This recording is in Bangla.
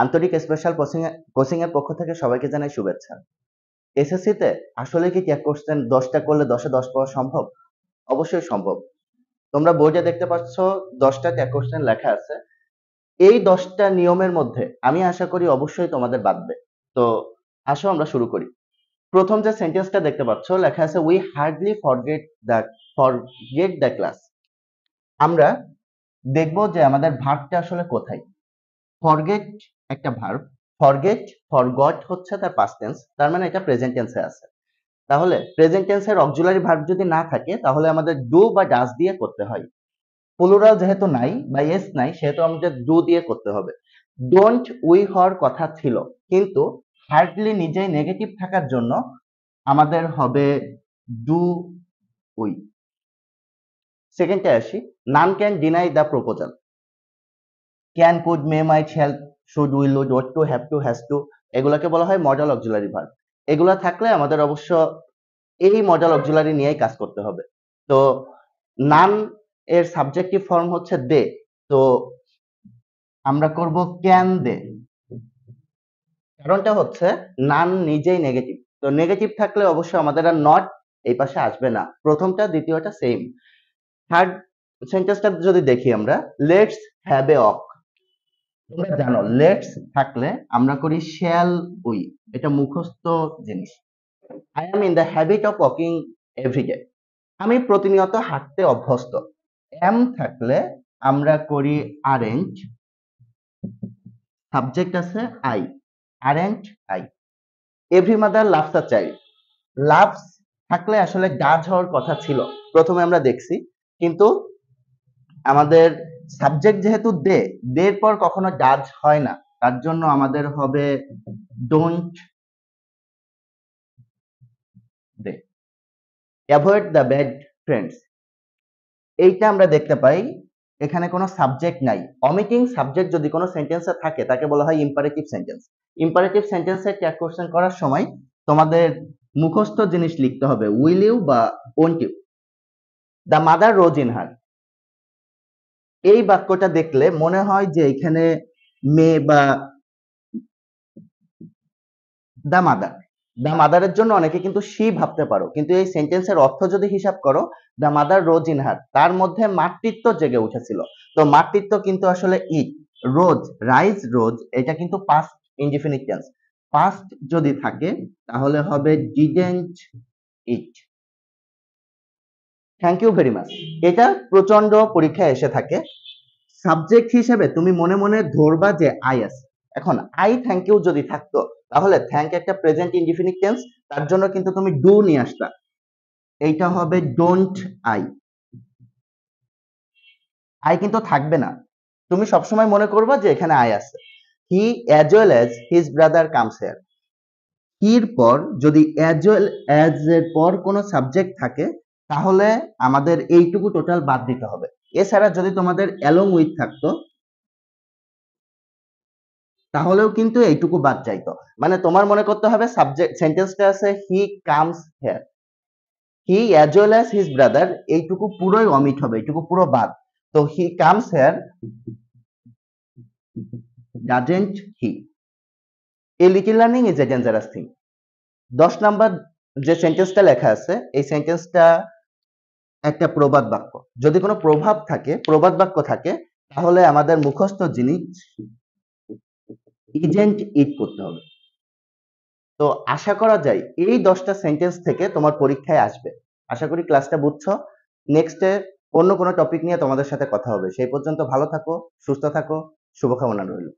আন্তরিক স্পেশাল কোচিং এর পক্ষ থেকে সবাইকে জানাই শুভেচ্ছা। এসএসসি তে আসলে কি ট্যাগ কোশ্চেন 10টা করলে 10-এ 10 পাওয়া সম্ভব? অবশ্যই সম্ভব। তোমরা বোর্ডে দেখতে পাচ্ছ 10টা ট্যাগ কোশ্চেন লেখা আছে। এই 10টা নিয়মের মধ্যে আমি আশা করি অবশ্যই তোমাদের বাঁধবে। তো আসো আমরা শুরু করি। প্রথম যে সেন্টেন্সটা দেখতে পাচ্ছ লেখা আছে we hardly forget the class. আমরা দেখব যে আমাদের ভার্বটা আসলে কোথায়। ফরগেট একটা ভার্ব, ফরগট হচ্ছে তার পাস্ট টেন্স, তার মানে এটা প্রেজেন্ট টেন্সে আছে। তাহলে প্রেজেন্ট টেন্সের অক্সিলারি ভার্ব যদি না থাকে তাহলে আমাদের ডু বা ডাজ দিয়ে করতে হয়। প্লুরাল যেহেতু নাই বা এস নাই সেহেতু আমাদের ডু দিয়ে করতে হবে। ডোন্ট উই হওয়ার কথা ছিল, কিন্তু হার্ডলি নিজেই নেগেটিভ থাকার জন্য আমাদের হবে ডু উই। সেকেন্ডে আসি, none can deny the proposal. Can, could, may, might, shall, should, will, would, ought to, have to, has to, এগুলাকে বলা হয় মডাল অক্সিলারি ভার্ব। এগুলা থাকলে আমাদের অবশ্য এই মডাল অক্সিলারি নিয়েই কাজ করতে হবে। তো নান এর সাবজেক্টিভ ফর্ম হচ্ছে দে, তো আমরা করব ক্যান দে। কারণটা হচ্ছে নান নিজেই নেগেটিভ, তো নেগেটিভ থাকলে অবশ্যই আমাদের আর নট এই পাশে আসবে না। প্রথমটা দ্বিতীয়টা সেম। থার্ড সেন্টেন্সটা যদি দেখি আমরা, লেটস হ্যাভ এ ওয়াক। তোমরা জানো লেটস থাকলে আমরা করি শ্যাল উই, এটা মুখস্থ জিনিস। I am in the habit of walking everyday, আমি প্রতিনিয়ত হাঁটতে অভ্যস্ত। এম থাকলে আমরা করি আরেঞ্জ, সাবজেক্ট আছে I, arrange I. Every mother loves a child, loves থাকলে আসলে ডাজ হওয়ার কথা ছিল, প্রথমে আমরা দেখছি, কিন্তু আমাদের সাবজেক্ট যেহেতু দে, দের পর কখনো ডাজ হয় না, তার জন্য আমাদের হবে don't they. Avoid the bad friends, এইটা আমরা দেখতে পাই এখানে কোনো সাবজেক্ট নাই। অমিটিং সাবজেক্ট যদি কোনো সেন্টেন্সে থাকে তাকে বলা হয় ইম্পারেটিভ সেন্টেন্স। ইম্পারেটিভ সেন্টেন্সে ট্যাগ কোশ্চেন করার সময় তোমাদের মুখস্থ জিনিস লিখতে হবে, উইল ইউ বা won't you. The mother rose in her, এই বাক্যটা দেখলে মনে হয় যে এখানে মে বা দ্য মাদার, দ্য মাদারের জন্য অনেকে কিন্তু শি ভাবতে পারো, কিন্তু এই সেন্টেন্সের অর্থ যদি হিসাব করো, দ্য মাদার রোজ ইন হার, তার মধ্যে মাতৃত্ব জেগে উঠেছিল। তো মাতৃত্ব কিন্তু আসলে ইট, রোজ, রাইজ, রোজ, এটা কিন্তু পাস্ট ইনডিফিনিট টেন্স। পাস্ট যদি থাকে তাহলে হবে didn't it. Thank you very much, এটা প্রচন্ড পরীক্ষায় এসে থাকে। সাবজেক্ট হিসেবে তুমি মনে মনে ধরবা যে আই আছে। এখন আই থ্যাংক ইউ যদি থাকতো তাহলে থ্যাংক একটা প্রেজেন্ট ইনডিফিনিট টেন্স, তার জন্য কিন্তু তুমি ডু নিয়ে আসতা, এইটা হবে ডোন্ট আই। আই কিন্তু থাকবে না, তুমি সবসময় মনে করবা যে এখানে আই আছে। He as well as his brother comes here, হির পর যদি অ্যাজ ওয়েল অ্যাজ এর পর কোনো সাবজেক্ট থাকে তাহলে আমাদের এইটুকু টোটাল বাদ দিতে হবে। এছাড়া যদি তোমাদের অ্যালং উইথ থাকতো তাহলেও কিন্তু এইটুকু বাদ যাইতো। মানে তোমার মনে করতে হবে সাবজেক্ট সেন্টেন্সটা আছে he comes here, he as well as his brother, এইটুকু পুরোই অমিট হবে, এইটুকু পুরো বাদ। তো he comes here doesn't he, a little learning is a dangerous thing. 10 number যে সেন্টেন্সটা লেখা আছে এই সেন্টেন্সটা একটা প্রবাদ বাক্য। যদি কোনো প্রভাব থাকে, প্রবাদ বাক্য থাকে, তাহলে আমাদের মুখস্থ জিনিস ইজেন্ট ইট করতে হবে। তো আশা করা যায় এই 10টা সেন্টেন্স থেকে তোমার পরীক্ষায় আসবে। আশা করি ক্লাসটা বুঝছো। নেক্সটে অন্য কোনো টপিক নিয়ে তোমাদের সাথে কথা হবে। সেই পর্যন্ত ভালো থাকো, সুস্থ থাকো, শুভকামনা রইল।